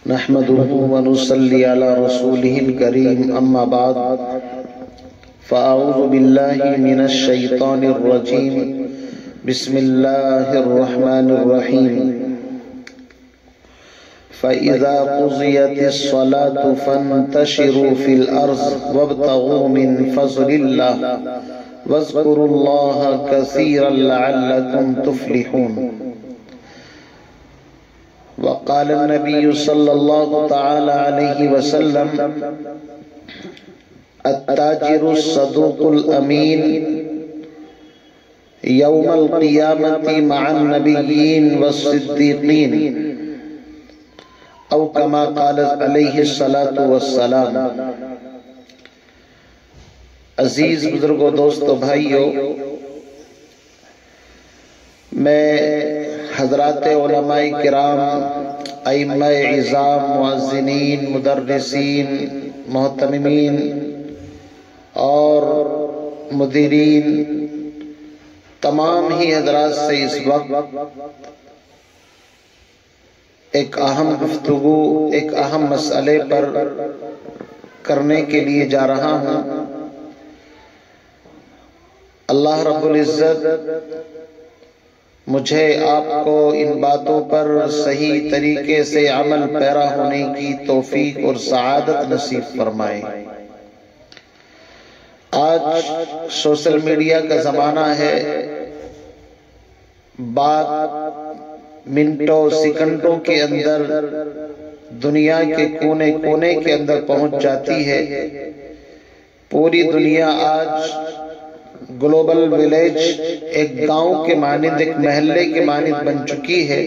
نحمده ونصلي على رسوله الكريم أما بعد فأعوذ بالله من الشيطان الرجيم بسم الله الرحمن الرحيم فإذا قضيت الصلاة فانتشروا في الأرض وابتغوا من فضل الله واذكروا الله كثيرا لعلكم تفلحون. وقال النبي صلى الله تعالى عليه وسلم التاجر الصدوق الأمين يوم القيامة مع النبيين والصديقين او كما قال علیہ الصلاة والسلام. عزیز بزرگوں، دوستو، بھائیو، میں حضرات علماء کرام، ائمہ عظام، مؤذنین، مدرسین، محتممین اور مدیرین، تمام ہی حضرات سے اس وقت ایک اہم گفتگو، ایک اہم مسئلے پر کرنے کے لیے جا رہا ہوں. اللہ رب العزت مجھے آپ کو ان باتوں پر صحیح طریقے سے عمل پیرا ہونے کی توفیق اور سعادت نصیب فرمائے. آج سوشل میڈیا کا زمانہ ہے، بات منٹوں سیکنڈوں کے اندر دنیا کے کونے کونے کے اندر پہنچ جاتی ہے. پوری دنیا آج گلوبل ولیج، ایک گاؤں کے مانند، ایک محلے کے مانند بن چکی ہے.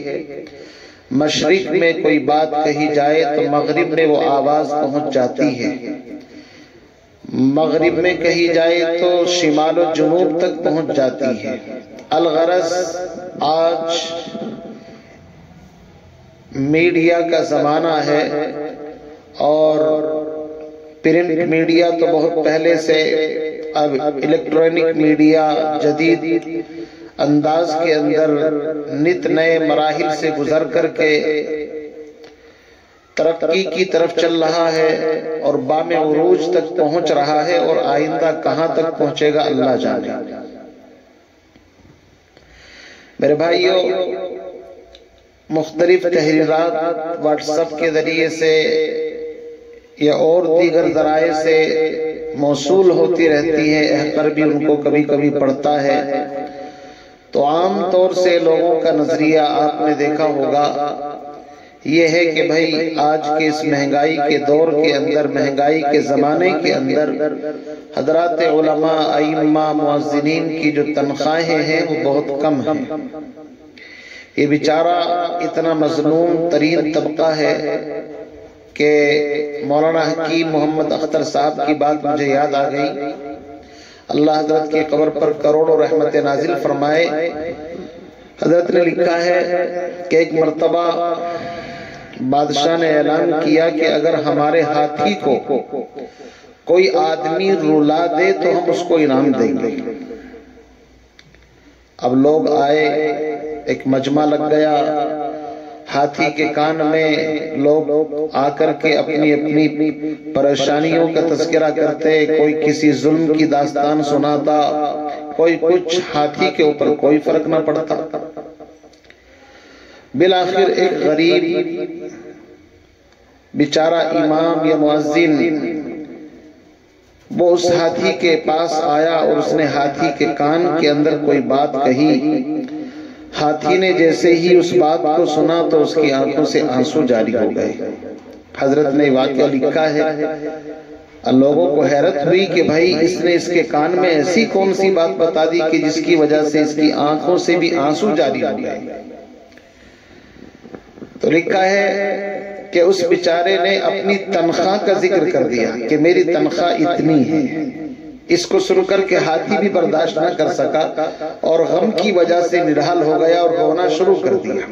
مشرق میں کوئی بات کہی جائے تو مغرب میں وہ آواز پہنچ جاتی ہے، مغرب میں کہی جائے تو شمال و جنوب تک پہنچ جاتی ہے. الغرض آج میڈیا کا زمانہ ہے، اور پرنٹ میڈیا تو بہت پہلے سے، اب الیکٹرونک میڈیا جدید انداز کے اندر نت نئے مراحل سے گزر کر کے ترقی کی طرف چل رہا ہے اور بام عروج تک پہنچ رہا ہے، اور آئندہ کہاں تک پہنچے گا اللہ جانے. میرے بھائیو، مختلف تحریرات واٹس ایپ کے ذریعے سے یا اور دیگر ذرائع سے موصول ہوتی رہتی ہے. احقر بھی ان کو کبھی کبھی پڑھتا ہے. تو عام طور سے لوگوں کا نظریہ آپ نے دیکھا ہوگا یہ ہے کہ بھائی آج کے اس مہنگائی کے دور کے اندر، مہنگائی کے زمانے کے اندر، حضرات علماء، ائمہ، مؤذنین کی جو تنخواہیں ہیں وہ بہت کم ہیں. یہ بیچارہ اتنا مظلوم ترین طبقہ ہے کہ مولانا حکیم محمد اختر صاحب کی بات مجھے یاد آ گئی. اللہ حضرت کی قبر پر کروڑوں رحمت نازل فرمائے. حضرت نے لکھا ہے کہ ایک مرتبہ بادشاہ نے اعلان کیا کہ اگر ہمارے ہاتھی کو کوئی آدمی رلا دے تو ہم اس کو انعام دیں گے. اب لوگ آئے، ایک مجمع لگ گیا. ہاتھی کے کان میں لوگ آ کر کے اپنی اپنی پریشانیوں کا تذکرہ کرتے، کوئی کسی ظلم کی داستان سناتا، کوئی کچھ. ہاتھی کے اوپر کوئی فرق نہ پڑتا. بالآخر ایک غریب بیچارہ امام یا مؤذن وہ اس ہاتھی کے پاس آیا اور اس نے ہاتھی کے کان کے اندر کوئی بات کہی. ہاتھی نے جیسے ہی اس بات کو سنا تو اس کی آنکھوں سے آنسو جاری ہو گئے. حضرت نے واقعہ لکھا ہے. لوگوں کو حیرت ہوئی کہ بھائی اس نے اس کے کان میں ایسی کون سی بات بتا دی کہ جس کی وجہ سے اس کی آنکھوں سے بھی آنسو جاری ہو گئے. تو لکھا ہے کہ اس بیچارے نے اپنی تنخواہ کا ذکر کر دیا کہ میری تنخواہ اتنی ہے. اس کو سن کر کے ہاتھی بھی برداشت نہ کر سکا اور غم کی وجہ سے نڈھال ہو گیا اور رونا شروع کر دیا.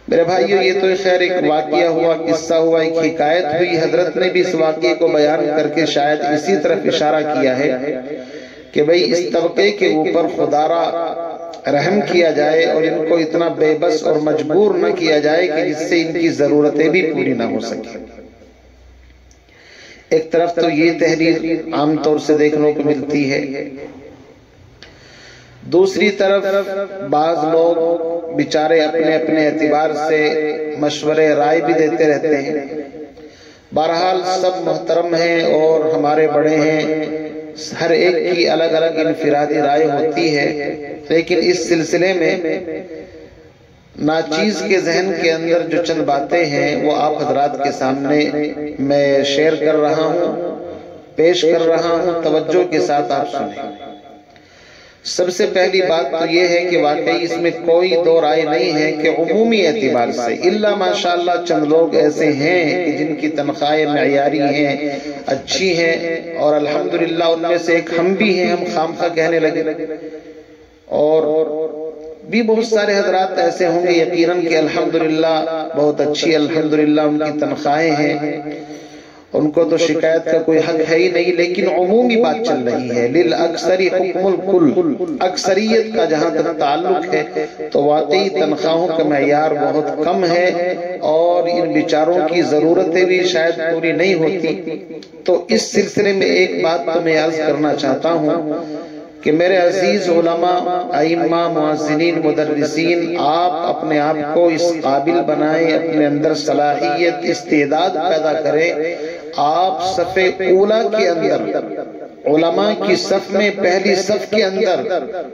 میرے بھائیو، یہ تو خیر ایک واقعہ ہوا، قصہ ہوا، ایک حکایت ہوئی. حضرت نے بھی اس واقعے کو بیان کر کے شاید اسی طرف اشارہ کیا ہے کہ بھئی اس طبقے کے اوپر خدا را رحم کیا جائے اور ان کو اتنا بے بس اور مجبور نہ کیا جائے کہ جس سے ان کی ضرورتیں بھی پوری نہ ہو سکیں۔ ایک طرف تو یہ تحریر عام طور سے دیکھنے کو ملتی ہے، دوسری طرف بعض لوگ بیچارے اپنے اپنے اعتبار سے مشورے رائے بھی دیتے رہتے ہیں۔ بہرحال سب محترم ہیں اور ہمارے بڑے ہیں، ہر ایک کی الگ الگ انفرادی رائے ہوتی ہے، لیکن اس سلسلے میں ناچیز کے ذہن کے اندر جو چند باتیں ہیں وہ آپ حضرات کے سامنے میں شیئر کر رہا ہوں، پیش کر رہا ہوں، توجہ کے ساتھ آپ سنیں۔ سب سے پہلی بات تو یہ ہے کہ واقعی اس میں کوئی دو رائے نہیں ہے کہ عمومی اعتبار سے الا ماشاءاللہ چند لوگ ایسے ہیں کہ جن کی تنخواہیں معیاری ہیں، اچھی ہیں، اور الحمدللہ ان میں سے ایک ہم بھی ہیں، ہم خامخواہ کہنے لگے، اور بھی بہت سارے حضرات ایسے ہوں گے یقیناً کہ الحمدللہ بہت اچھی الحمدللہ ان کی تنخواہیں ہیں، ان کو تو شکایت کا کوئی حق ہے ہی نہیں، لیکن عمومی بات چل رہی ہے، للأکثر حکم الکل، اکثریت کا جہاں تک تعلق ہے تو واقعی تنخواہوں کا معیار بہت کم ہے اور ان بیچاروں کی ضرورتیں بھی شاید پوری نہیں ہوتی۔ تو اس سلسلے میں ایک بات تو میں عرض کرنا چاہتا ہوں کہ میرے عزیز علماء، ائمہ، مؤذنین، مدرسین، آپ اپنے آپ کو اس قابل بنائیں، اپنے اندر صلاحیت، استعداد پیدا کریں، آپ صف اولا کے اندر علماء کی صف میں پہلی صف کے اندر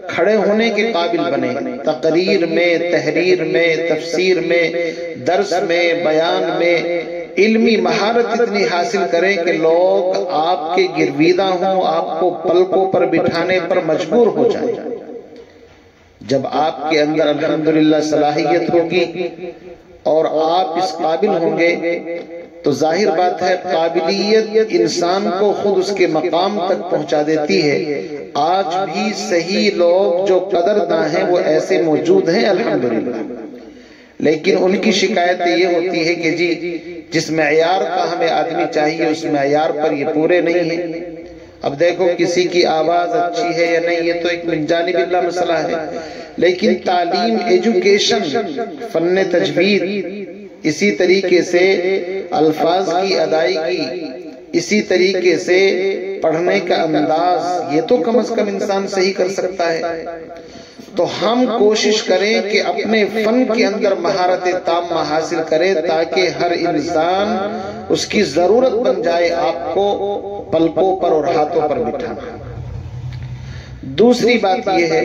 کھڑے ہونے کے قابل بنیں، تقریر میں، تحریر میں، تفسیر میں، درس میں، بیان میں علمی مہارت اتنی حاصل کریں کہ لوگ آپ کے گرویدہ ہوں، آپ کو پلکوں پر بٹھانے پر مجبور ہو جائیں۔ جب آپ کے اندر الحمدللہ صلاحیت ہوگی اور آپ اس قابل ہوں گے تو ظاہر بات ہے قابلیت انسان کو خود اس کے مقام تک پہنچا دیتی ہے۔ آج بھی صحیح لوگ جو قدرداں ہیں وہ ایسے موجود ہیں الحمدللہ، لیکن ان کی شکایت یہ ہوتی ہے کہ جی جس معیار کا ہمیں آدمی چاہیے اس معیار پر یہ پورے نہیں ہیں۔ اب دیکھو کسی کی آواز اچھی ہے یا نہیں، یہ تو ایک من جانب اللہ مسئلہ ہے، لیکن تعلیم، ایجوکیشن، فن تجوید، اسی طریقے سے الفاظ کی ادائیگی، اسی طریقے سے پڑھنے کا انداز، یہ تو کم از کم انسان صحیح کر سکتا ہے۔ تو ہم کوشش کریں کہ اپنے فن کے اندر مہارت تامہ حاصل کریں تاکہ ہر انسان اس کی ضرورت بن جائے آپ کو پلکوں پر اور ہاتھوں پر بٹھانا۔ دوسری بات یہ ہے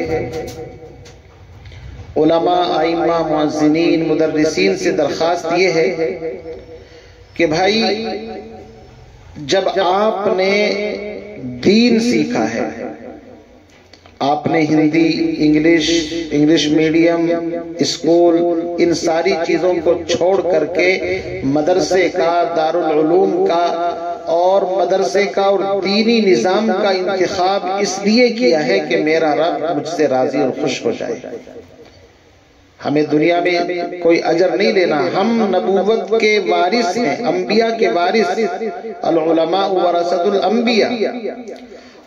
علماء، ائمہ، مؤذنین، مدرسین سے درخواست یہ ہے کہ بھائی جب آپ نے دین سیکھا ہے، آپ نے ہندی، انگلش میڈیم، اسکول، ان ساری چیزوں کو چھوڑ کر کے مدرسے کا، دارالعلوم کا اور مدرسے کا اور دینی نظام کا انتخاب اس لیے کیا ہے کہ میرا رب مجھ سے راضی اور خوش ہو جائے۔ ہمیں دنیا میں کوئی اجر نہیں لینا، ہم نبوت کے وارث ہیں، انبیاء کے وارث، العلماء ورثۃ الانبیاء،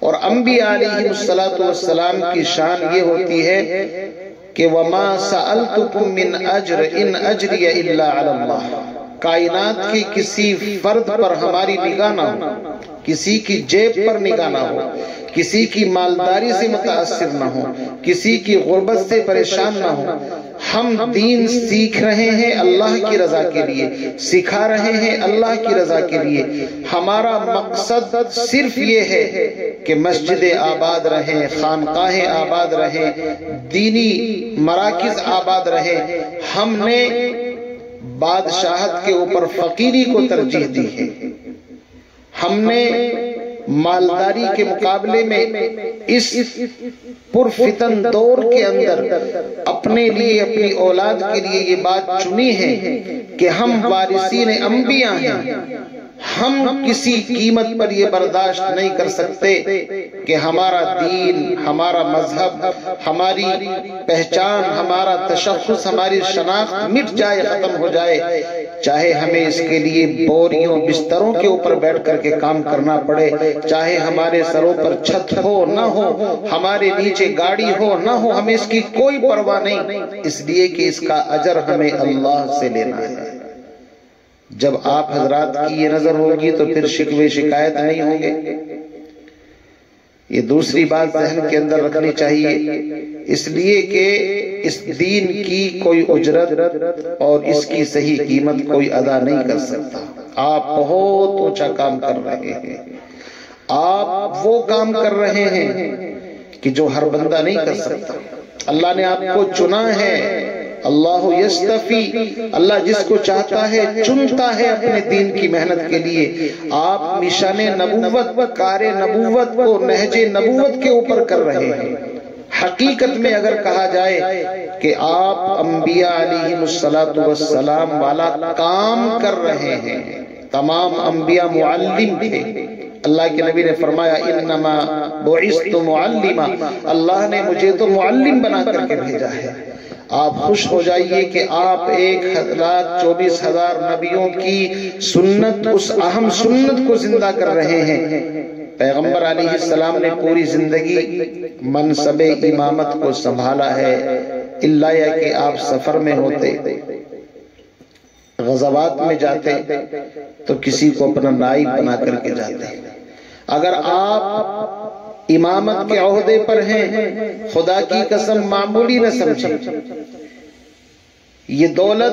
اور انبیاء علیہ السلام کی شان یہ ہوتی ہے کہ وَمَا سَأَلْتُكُم مِّنْ أَجْرٍ إِنْ أَجْرِيَ إِلَّا عَلَى اللَّهِ، کائنات کی کسی فرد پر ہماری نگاہ نہ ہو، کسی کی جیب پر نگاہ نہ ہو، کسی کی مالداری سے متاثر نہ ہو، کسی کی غربت سے پریشان نہ ہو۔ ہم دین سیکھ رہے ہیں اللہ کی رضا کے لیے، سکھا رہے ہیں اللہ کی رضا کے لیے۔ ہمارا مقصد صرف یہ ہے کہ مسجدیں آباد رہیں، خانقاہیں آباد رہیں، دینی مراکز آباد رہیں۔ ہم نے بادشاہت کے اوپر فقیری کو ترجیح دی ہے، ہم نے مالداری کے مقابلے میں اس پرفتن دور کے اندر اپنے لیے، اپنی اولاد کے لیے یہ بات چنی ہے کہ ہم وارثین انبیاء ہیں۔ ہم کسی قیمت پر یہ برداشت نہیں کر سکتے کہ ہمارا دین، ہمارا مذہب، ہماری پہچان، ہمارا تشخص، ہماری شناخت مٹ جائے، ختم ہو جائے۔ چاہے ہمیں اس کے لیے بوریوں بستروں کے اوپر بیٹھ کر کے کام کرنا پڑے، چاہے ہمارے سروں پر چھت ہو نہ ہو، ہمارے نیچے گاڑی ہو نہ ہو، ہمیں اس کی کوئی پرواہ نہیں، اس لیے کہ اس کا اجر ہمیں اللہ سے لینا ہے۔ جب آپ حضرات کی یہ نظر ہوگی تو پھر شکوے شکایت نہیں ہوں گے۔ یہ دوسری بات ذہن کے اندر رکھنی چاہیے، اس لیے کہ اس دین کی کوئی اجرت اور اس کی صحیح قیمت کوئی ادا نہیں کر سکتا۔ آپ بہت اونچا کام کر رہے ہیں، آپ وہ کام کر رہے ہیں کہ جو ہر بندہ نہیں کر سکتا۔ اللہ نے آپ کو چنا ہے، اللہ یستفی، اللہ جس کو چاہتا ہے چنتا ہے اپنے دین کی محنت کے لیے۔ آپ مشن نبوت، کار نبوت کو نہج نبوت کے اوپر کر رہے ہیں۔ حقیقت میں اگر کہا جائے کہ آپ انبیاء علیہم السلام والا کام کر رہے ہیں، تمام انبیاء معلم تھے۔ اللہ کے نبی نے فرمایا انما بعثت معلما، اللہ نے مجھے تو معلم بنا کر کے بھیجا ہے۔ آپ خوش ہو جائیے کہ آپ 1,24,000 نبیوں کی سنت، اس اہم سنت کو زندہ کر رہے ہیں۔ پیغمبر علیہ السلام نے پوری زندگی منصب امامت کو سنبھالا ہے، اللہ یا کہ آپ سفر میں ہوتے، غزوات میں جاتے تو کسی کو اپنا نائب بنا کر کے جاتے۔ اگر آپ امامت کے عہدے پر ہیں، خدا کی قسم معمولی نہ سمجھیں۔ یہ دولت،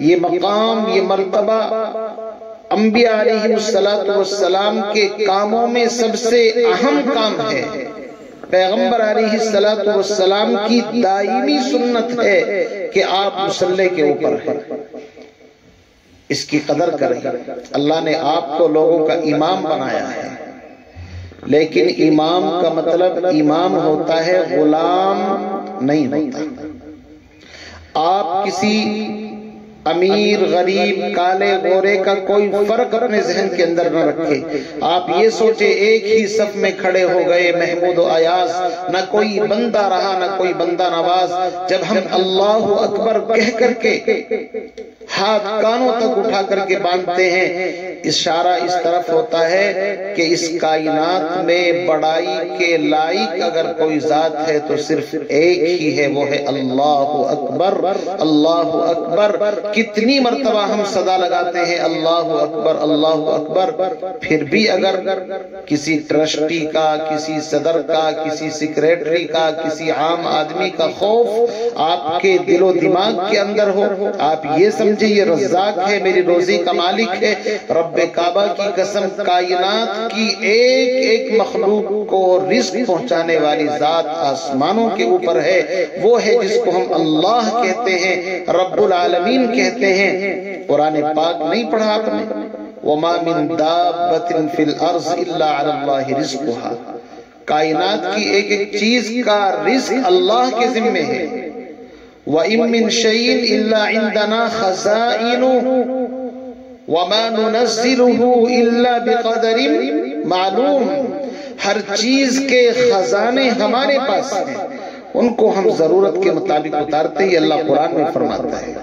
یہ مقام، یہ مرتبہ انبیاء علیہ السلام کے کاموں میں سب سے اہم کام ہے۔ پیغمبر علیہ السلام کی دائمی سنت ہے کہ آپ مصلی کے اوپر ہیں، اس کی قدر کریں۔ اللہ نے آپ کو لوگوں کا امام بنایا ہے، لیکن امام کا مطلب امام ہوتا ہے، غلام نہیں ہوتا۔ آپ کسی امیر غریب کالے گورے کا کوئی فرق اپنے ذہن کے اندر نہ رکھے۔ آپ یہ سوچے ایک ہی صف میں کھڑے ہو گئے محمود و ایاز، نہ کوئی بندہ رہا نہ کوئی بندہ نواز۔ جب ہم اللہ اکبر کہہ کر کے ہاتھ کانوں تک اٹھا کر کے باندھتے ہیں، اشارہ اس طرف ہوتا ہے کہ اس کائنات میں بڑائی کے لائق اگر کوئی ذات ہے تو صرف ایک ہی ہے، وہ ہے اللہ اکبر، اللہ اکبر۔ کتنی مرتبہ ہم صدا لگاتے ہیں اللہ اکبر، اللہ اکبر، پھر بھی اگر کسی ٹرسٹی کا، کسی صدر کا، کسی سیکریٹری کا، کسی عام آدمی کا خوف آپ کے دل و دماغ کے اندر ہو، آپ یہ سمجھے یہ رزاق ہے، میری روزی کا مالک ہے۔ رب کعبہ کی قسم، کائنات کی ایک ایک مخلوق کو رزق پہنچانے والی ذات آسمانوں کے اوپر ہے، وہ ہے جس کو ہم اللہ کہتے ہیں، رب العالمین کہتے ہیں۔ قرآن پاک نہیں پڑھا آپ نے؟ وَمَا مِن دَابَّةٍ فِي الْأَرْضِ إِلَّا عَلَى اللَّهِ رِزْقُهَا، کائنات کی ایک ایک چیز کا رزق اللہ کے ذمے ہے۔ وَإِن مِّن شَيْءٍ إِلَّا عِندَنَا خَزَائِنُهُ وَمَا نُنَزِّلُهُ إِلَّا بِقَدَرٍ مَعْلُومٍ، ہر چیز کے خزانے ہمارے پاس ہیں، ان کو ہم ضرورت کے مطابق اتارتے ہی اللہ قرآن میں فرماتا ہے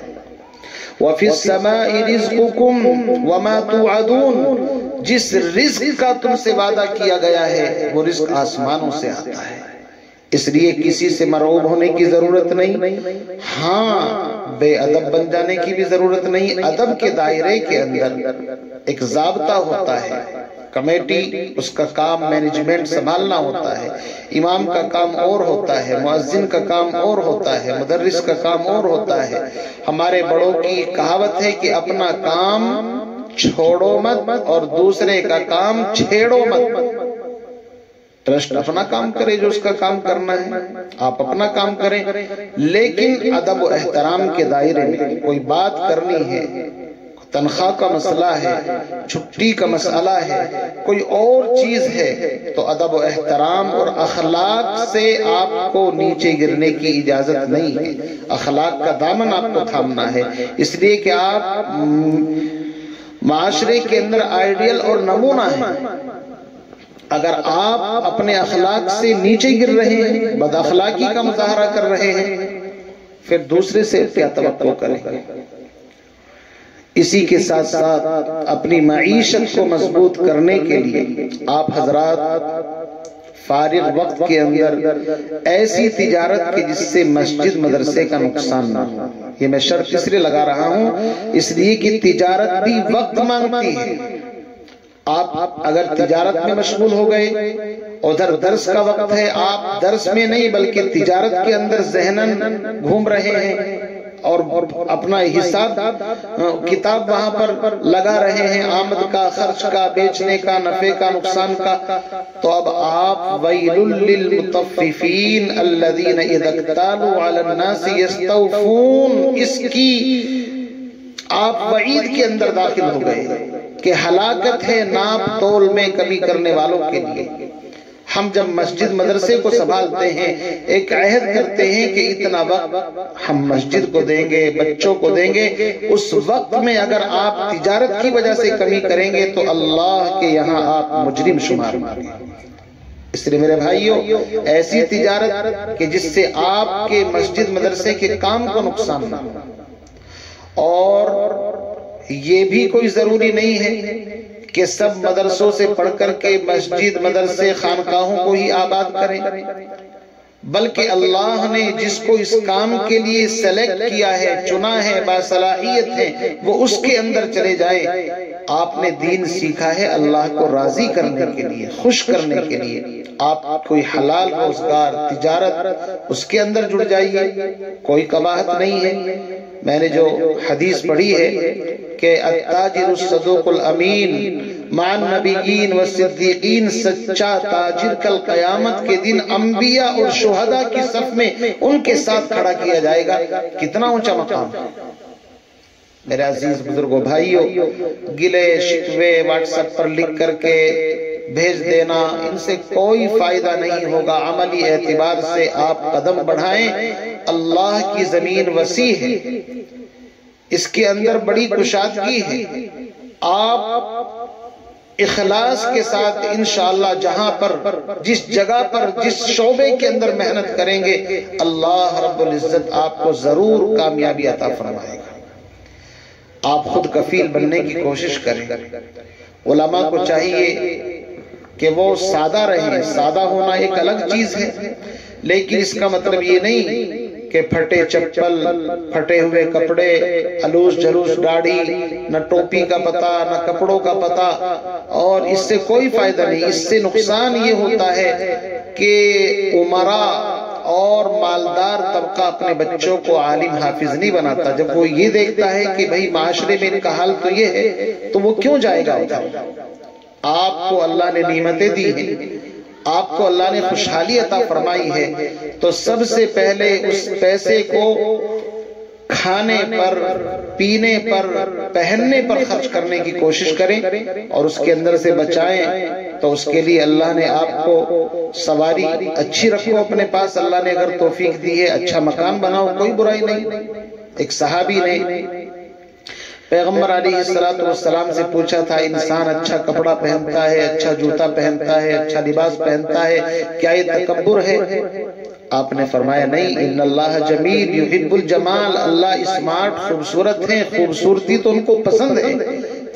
وَفِي السَّمَاءِ رِزْقُكُمْ وَمَا تُوعَدُونَ، جس رزق کا تم سے وعدہ کیا گیا ہے وہ رزق آسمانوں سے آتا ہے۔ اس لیے کسی سے مرعوب ہونے کی ضرورت نہیں، ہاں بے ادب بن جانے کی بھی ضرورت نہیں۔ ادب کے دائرے کے اندر ایک ضابطہ ہوتا ہے، کمیٹی اس کا کام مینجمنٹ سنبھالنا ہوتا ہے، امام کا کام اور ہوتا ہے، مؤذن کا کام اور ہوتا ہے، مدرس کا کام اور ہوتا ہے۔ ہمارے بڑوں کی کہاوت ہے کہ اپنا کام چھوڑو مت اور دوسرے کا کام چھیڑو مت۔ ٹرسٹ اپنا کام کرے جو اس کا کام کرنا ہے، آپ اپنا کام کریں، لیکن ادب و احترام کے دائرے میں کوئی بات کرنی ہے، تنخواہ کا مسئلہ ہے، چھٹی کا مسئلہ ہے، کوئی اور چیز ہے، تو ادب و احترام اور اخلاق سے آپ کو نیچے گرنے کی اجازت نہیں ہے۔ اخلاق کا دامن آپ کو تھامنا ہے، اس لیے کہ آپ معاشرے کے اندر آئیڈیل اور نمونہ ہیں۔ اگر آپ اپنے اخلاق سے نیچے گر رہے ہیں، بد اخلاقی کا مظاہرہ کر رہے ہیں، پھر دوسرے سے کیا توقع کریں گے؟ اسی کے ساتھ ساتھ اپنی معیشت کو مضبوط کرنے کے لیے آپ حضرات فارغ وقت کے اندر ایسی تجارت کی جس سے مسجد مدرسے کا نقصان نہ ہو. یہ میں شرط اس لیے لگا رہا ہوں اس لیے کہ تجارت بھی وقت مانگتی ہے. آپ اگر تجارت میں مشغول ہو گئے، ادھر درس کا وقت ہے، آپ درس میں نہیں بلکہ تجارت کے اندر ذہناً گھوم رہے ہیں اور اپنا حساب کتاب وہاں پر لگا رہے ہیں، آمد کا، خرچ کا، بیچنے کا، نفع کا، نقصان کا، تو اب آپ وَيْلٌ لِّلْمُطَفِّفِينَ الَّذِينَ إِذَا اكْتَالُوا عَلَى النَّاسِ يَسْتَوْفُونَ اس کی آپ وعید کے اندر داخل ہو گئے کہ ہلاکت ہے ناپ تول میں کمی کرنے والوں کے لیے. ہم جب مسجد مدرسے کو سنبھالتے ہیں ایک عہد کرتے ہیں کہ اتنا وقت ہم مسجد کو دیں گے، بچوں کو دیں گے. اس وقت میں اگر آپ تجارت کی وجہ سے کمی کریں گے تو اللہ کے یہاں آپ مجرم شمار ہوں گے. اس لیے میرے بھائیوں ایسی تجارت کہ جس سے آپ کے مسجد مدرسے کے کام کو نقصان نہ ہو. اور یہ بھی کوئی ضروری نہیں ہے کہ سب مدرسوں سے پڑھ کر کے مسجد مدرسے خانقاہوں کو ہی آباد کریں، بلکہ اللہ نے جس کو اس کام کے لیے سلیکٹ کیا ہے، چنا ہے، باصلاحیت ہے، وہ اس کے اندر چلے جائے. آپ نے دین سیکھا ہے اللہ کو راضی کرنے کے لیے، خوش کرنے کے لیے. آپ کوئی حلال روزگار تجارت اس کے اندر جڑ جائیے، کوئی قباحت نہیں ہے. میں نے جو حدیث پڑھی ہے کہ التاجر الصدوق الامین مع النبیین والصدیقین، سچا تاجر کل قیامت کے دن انبیاء اور شہداء کی صف میں ان کے ساتھ کھڑا کیا جائے گا. کتنا اونچا مقام. میرے عزیز بزرگوں بھائیوں، گلے شکوے واٹس ایپ پر لکھ کر کے بھیج دینا، ان سے کوئی فائدہ نہیں ہوگا. عملی اعتبار سے آپ قدم بڑھائیں. اللہ کی زمین وسیع ہے، اس کے اندر بڑی کشادگی ہے. آپ اخلاص کے ساتھ انشاءاللہ جہاں پر، جس جگہ پر، جس شعبے کے اندر محنت کریں گے اللہ رب العزت آپ کو ضرور کامیابی عطا فرمائے گا. آپ خود کفیل بننے کی کوشش کریں. علماء کو چاہیے کہ وہ سادہ رہیں. سادہ ہونا ایک الگ چیز ہے، لیکن اس کا مطلب یہ نہیں کہ پھٹے چپل، پھٹے ہوئے کپڑے، الوس جلوس داڑھی، نہ ٹوپی کا پتہ نہ کپڑوں کا پتہ، اور اس سے کوئی فائدہ نہیں. اس سے نقصان یہ ہوتا ہے کہ امراء اور مالدار طبقہ اپنے بچوں کو عالم حافظ نہیں بناتا. جب وہ یہ دیکھتا ہے کہ بھئی معاشرے میں ان کا حال تو یہ ہے تو وہ کیوں جائے گا ادھر. آپ کو اللہ نے نعمتیں دی ہیں، آپ کو اللہ نے خوشحالی عطا فرمائی ہے، تو سب سے پہلے اس پیسے کو کھانے پر، پینے پر، پہننے پر خرچ کرنے کی کوشش کریں اور اس کے اندر سے بچائیں. تو اس کے لیے اللہ نے آپ کو سواری اچھی رکھو اپنے پاس. اللہ نے اگر توفیق دی ہے اچھا مکان بناؤ، کوئی برائی نہیں. ایک صحابی نے پیغمبر علیہ السلام سے پوچھا تھا، انسان اچھا کپڑا پہنتا ہے، اچھا جوتا پہنتا ہے، اچھا لباس پہنتا ہے، کیا یہ تکبر ہے؟ آپ نے فرمایا نہیں، ان اللہ جمیل یحب الجمال. اللہ اسمارٹ، خوبصورت ہیں، خوبصورتی تو ان کو پسند ہے.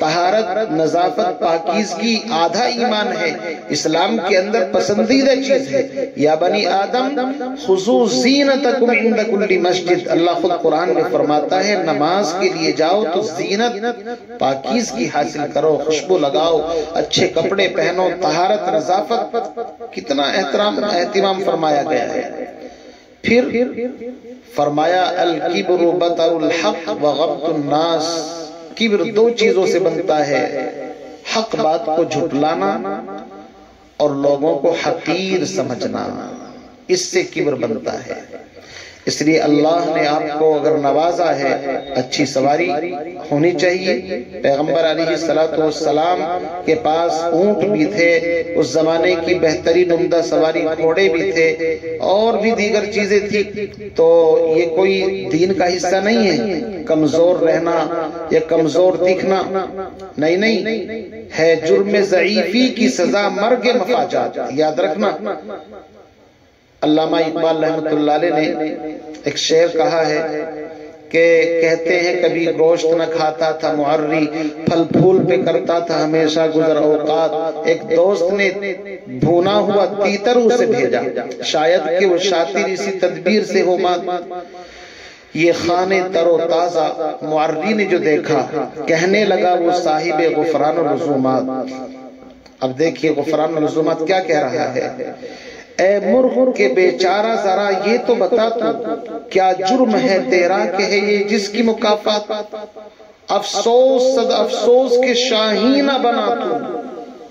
طہارت، نظافت، پاکیزگی آدھا ایمان ہے، اسلام کے اندر پسندیدہ چیز ہے. یا بنی آدم خذوا زینتکم عند کل مسجد. اللہ خود قرآن میں فرماتا ہے نماز کے لیے جاؤ تو زینت، پاکیزگی حاصل کرو، خوشبو لگاؤ، اچھے کپڑے پہنو، طہارت، نظافت. کتنا اہتمام فرمایا گیا ہے. پھر فرمایا الکبر بطر الحق وغمط الناس. کبر دو چیزوں سے بنتا ہے، حق بات کو جھٹلانا اور لوگوں کو حقیر سمجھنا. اس سے کبر بنتا ہے. اس لیے اللہ نے آپ کو اگر نوازا ہے اچھی سواری ہونی چاہیے. پیغمبر علیہ السلام کے پاس اونٹ بھی تھے، اس زمانے کی بہترین عمدہ سواری گھوڑے بھی تھے، اور بھی دیگر چیزیں تھی. تو یہ کوئی دین کا حصہ نہیں ہے کمزور رہنا یا کمزور دکھنا. نہیں ہے، جرم ضعیفی کی سزا مرگ مفاجات. یاد رکھنا. علامہ اقبال رحمۃ اللہ علیہ نے ایک شعر کہا ہے کہ کہتے ہیں کبھی گوشت نہ کھاتا تھا معری، پھل پھول پہ کرتا تھا ہمیشہ گزر اوقات۔ ایک دوست نے بھونا ہوا تیتر اسے بھیجا، شاید کہ وہ شاطر اسی تدبیر سے ہو مات۔ یہ خانے تر و تازہ معری نے جو دیکھا، کہنے لگا وہ صاحب غفران الرسومات۔ اب دیکھیے غفران الرسومات کیا کہہ رہا ہے، اے مرغ کے بیچارہ ذرا یہ تو بتا تو کیا جرم ہے تیرا کہ ہے یہ جس کی مکافات، افسوس صد افسوس کے شاہین نہ بنا تو۔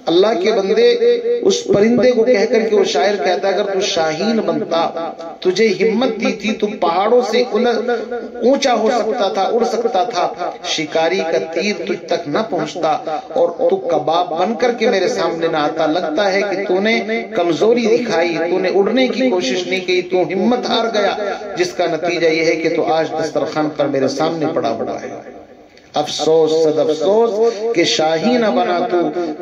اللہ کے بندے اس پرندے کو کہہ کر کے وہ شاعر کہتا اگر تو شاہین بنتا، تجھے ہمت دی تھی تو پہاڑوں سے اونچا ہو سکتا تھا، اڑ سکتا تھا، شکاری کا تیر تجھ تک نہ پہنچتا، اور تو کباب بن کر کے میرے سامنے نہ آتا۔ لگتا ہے کہ تو نے کمزوری دکھائی، تو نے اڑنے کی کوشش نہیں کی، تو ہمت ہار گیا، جس کا نتیجہ یہ ہے کہ تو آج دسترخوان پر میرے سامنے پڑا پڑا ہے۔ افسوس صد افسوس کہ شاہی نہ بنا تو،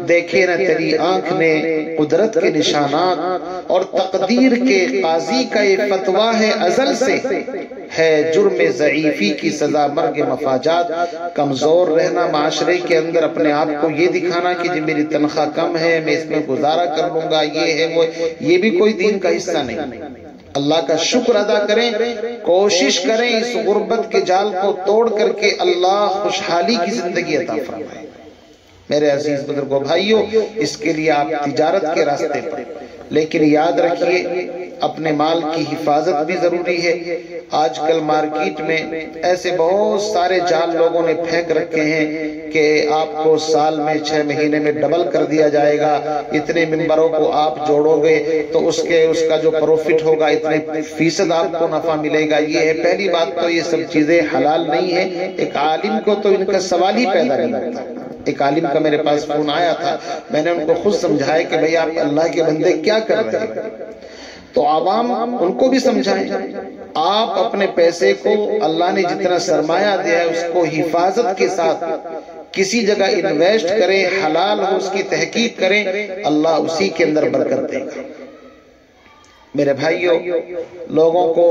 دیکھے نہ تیری آنکھ نے قدرت کے نشانات، اور تقدیر کے قاضی کا یہ فتویٰ ہے ازل سے، ہے جرم ضعیفی کی سزا مرگ مفاجات۔ کمزور رہنا معاشرے کے اندر، اپنے آپ کو یہ دکھانا کہ جی میری تنخواہ کم ہے، میں اس میں گزارا کر لوں گا، یہ ہے وہ، یہ بھی کوئی دین کا حصہ نہیں۔ اللہ کا شکر ادا کریں، کوشش کریں اس غربت کے جال کو توڑ کر کے اللہ خوشحالی کی زندگی عطا فرمائے۔ میرے عزیز بزرگوں بھائیوں، اس کے لیے آپ تجارت کے راستے پر، لیکن یاد رکھیے اپنے مال کی حفاظت بھی ضروری ہے۔ آج کل مارکیٹ میں ایسے بہت سارے جال لوگوں نے پھینک رکھے ہیں کہ آپ کو سال میں 6 مہینے میں ڈبل کر دیا جائے گا، اتنے ممبروں کو آپ جوڑو گے تو اس کا جو پروفٹ ہوگا اتنے فیصد آپ کو نفع ملے گا۔ یہ ہے پہلی بات تو یہ سب چیزیں حلال نہیں ہیں۔ ایک عالم کو تو ان کا سوال ہی پیدا نہیں ہوتا۔ ایک عالم کا میرے پاس فون آیا تھا، میں نے ان کو خود سمجھایا کہ بھئی آپ اللہ کے بندے کیا کر رہے ہیں، تو عوام ان کو بھی سمجھائیں، آپ اپنے پیسے کو اللہ نے جتنا سرمایہ دیا ہے اس کو حفاظت کے ساتھ کسی جگہ انویسٹ کریں، حلال ہو اس کی تحقیق کریں، اللہ اسی کے اندر برکت دے گا۔ میرے بھائیوں، لوگوں کو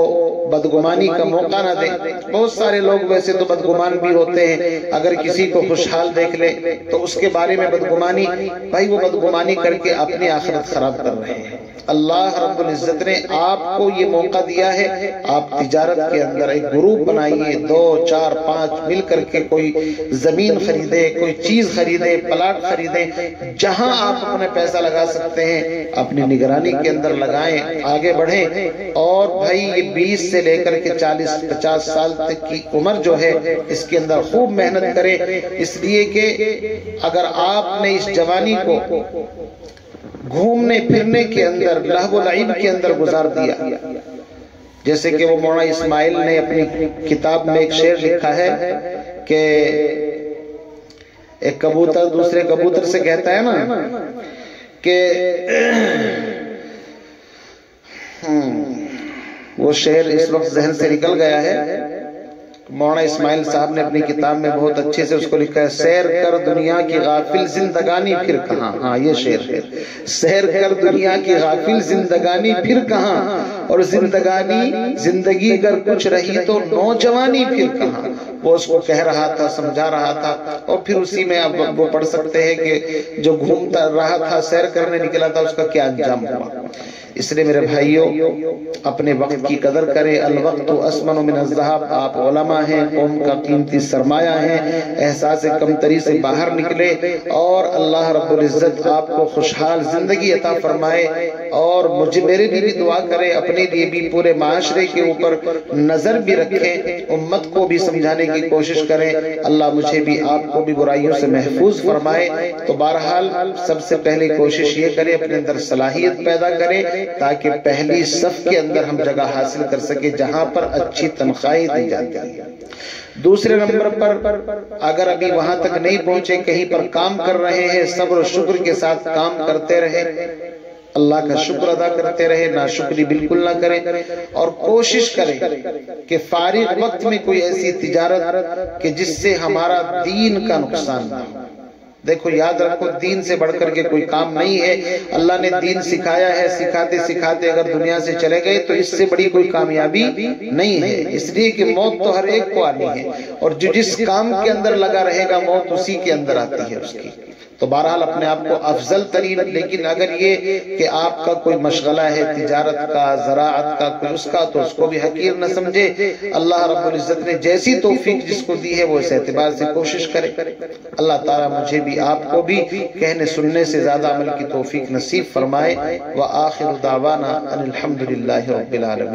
بدگمانی کا موقع نہ دیں۔ بہت سارے لوگ ویسے تو بدگمان بھی ہوتے ہیں، اگر کسی کو خوشحال دیکھ لے تو اس کے بارے میں بدگمانی، بھائی وہ بدگمانی کر کے اپنی آخرت خراب کر رہے ہیں۔ اللہ رب العزت نے آپ کو یہ موقع دیا ہے، آپ تجارت کے اندر ایک گروپ بنائیے، 2 4 5 مل کر کے کوئی زمین خریدے، کوئی چیز خریدے، پلاٹ خریدیں، جہاں آپ اپنے پیسہ لگا سکتے ہیں اپنی نگرانی کے اندر لگائیں، آگے بڑھیں۔ اور بھائی یہ 20 سے لے کر کے 40 50 سال تک کی عمر جو ہے اس کے اندر خوب محنت کریں، اس لیے کہ اگر آپ نے اس جوانی کو گھومنے پھرنے کے اندر، لہو و لعب کے اندر گزار دیا، جیسے کہ وہ مولانا اسماعیل نے اپنی کتاب میں ایک شعر لکھا ہے کہ ایک کبوتر دوسرے کبوتر سے کہتا ہے نا کہ وہ شعر اس وقت ذہن سے نکل گیا ہے۔ مولانا اسماعیل صاحب نے اپنی کتاب میں بہت اچھے سے اس کو لکھا ہے، سیر کر دنیا کی غافل زندگانی پھر کہاں۔ ہاں یہ شعر ہے، سیر کر دنیا کی غافل زندگانی پھر کہاں، اور زندگی اگر کچھ رہی تو نوجوانی پھر کہاں۔ وہ اس کو کہہ رہا تھا، سمجھا رہا تھا، اور پھر اسی میں اب وہ پڑھ سکتے ہیں کہ جو گھومتا رہا تھا، سیر کرنے نکلا تھا، اس کا کیا انجام ہوا۔ اس لیے میرے بھائیوں اپنے وقت کی قدر کریں، الوقت اسمن من الذهب۔ آپ علماء ہیں، قوم کا قیمتی سرمایہ ہیں، احساس کمتری سے باہر نکلے اور اللہ رب العزت آپ کو خوشحال زندگی عطا فرمائے۔ اور میرے لیے بھی دعا کریں، اپنے لیے بھی، پورے معاشرے کے اوپر نظر بھی رکھیں، امت کو بھی سمجھانے کی کوشش کریں۔ اللہ مجھے بھی آپ کو بھی برائیوں سے محفوظ فرمائے۔ تو بہرحال سب سے پہلے کوشش یہ کریں اپنے اندر صلاحیت پیدا کریں تاکہ پہلی صف کے اندر ہم جگہ حاصل کر سکیں جہاں پر اچھی تنخواہیں دی جاتی ہیں۔ دوسرے نمبر پر اگر ابھی وہاں تک نہیں پہنچے، کہیں پر کام کر رہے ہیں، صبر و شکر کے ساتھ کام کرتے رہے، اللہ کا شکر ادا کرتے رہے، ناشکری بالکل نہ کریں، اور کوشش کریں کہ فارغ وقت میں کوئی ایسی تجارت کہ جس سے ہمارا دین کا نقصان نہ ہو۔ دیکھو یاد رکھو دین سے بڑھ کر کے کوئی کام نہیں ہے. اللہ نے دین سکھایا ہے, سکھاتے سکھاتے اگر دنیا سے چلے گئے تو اس سے بڑی کوئی کامیابی نہیں ہے. اس لیے کہ موت تو ہر ایک کو آنی ہے, اور جو جس کام کے اندر لگا رہے گا موت اسی کے اندر آتی ہے اس کی. تو بہرحال اپنے آپ کو افضل ترین, لیکن اگر یہ کہ آپ کا کوئی مشغلہ ہے تجارت کا, زراعت کا, کوئی اس کا, تو اس کو بھی حقیر نہ سمجھے. اللہ رب العزت نے جیسی توفیق جس کو دی ہے وہ اس اعتبار سے کوشش کرے. اللہ تعالیٰ مجھے بھی آپ کو بھی کہنے سننے سے زیادہ عمل کی توفیق نصیب فرمائے. وآخر دعوانا ان الحمدللہ رب العالمین.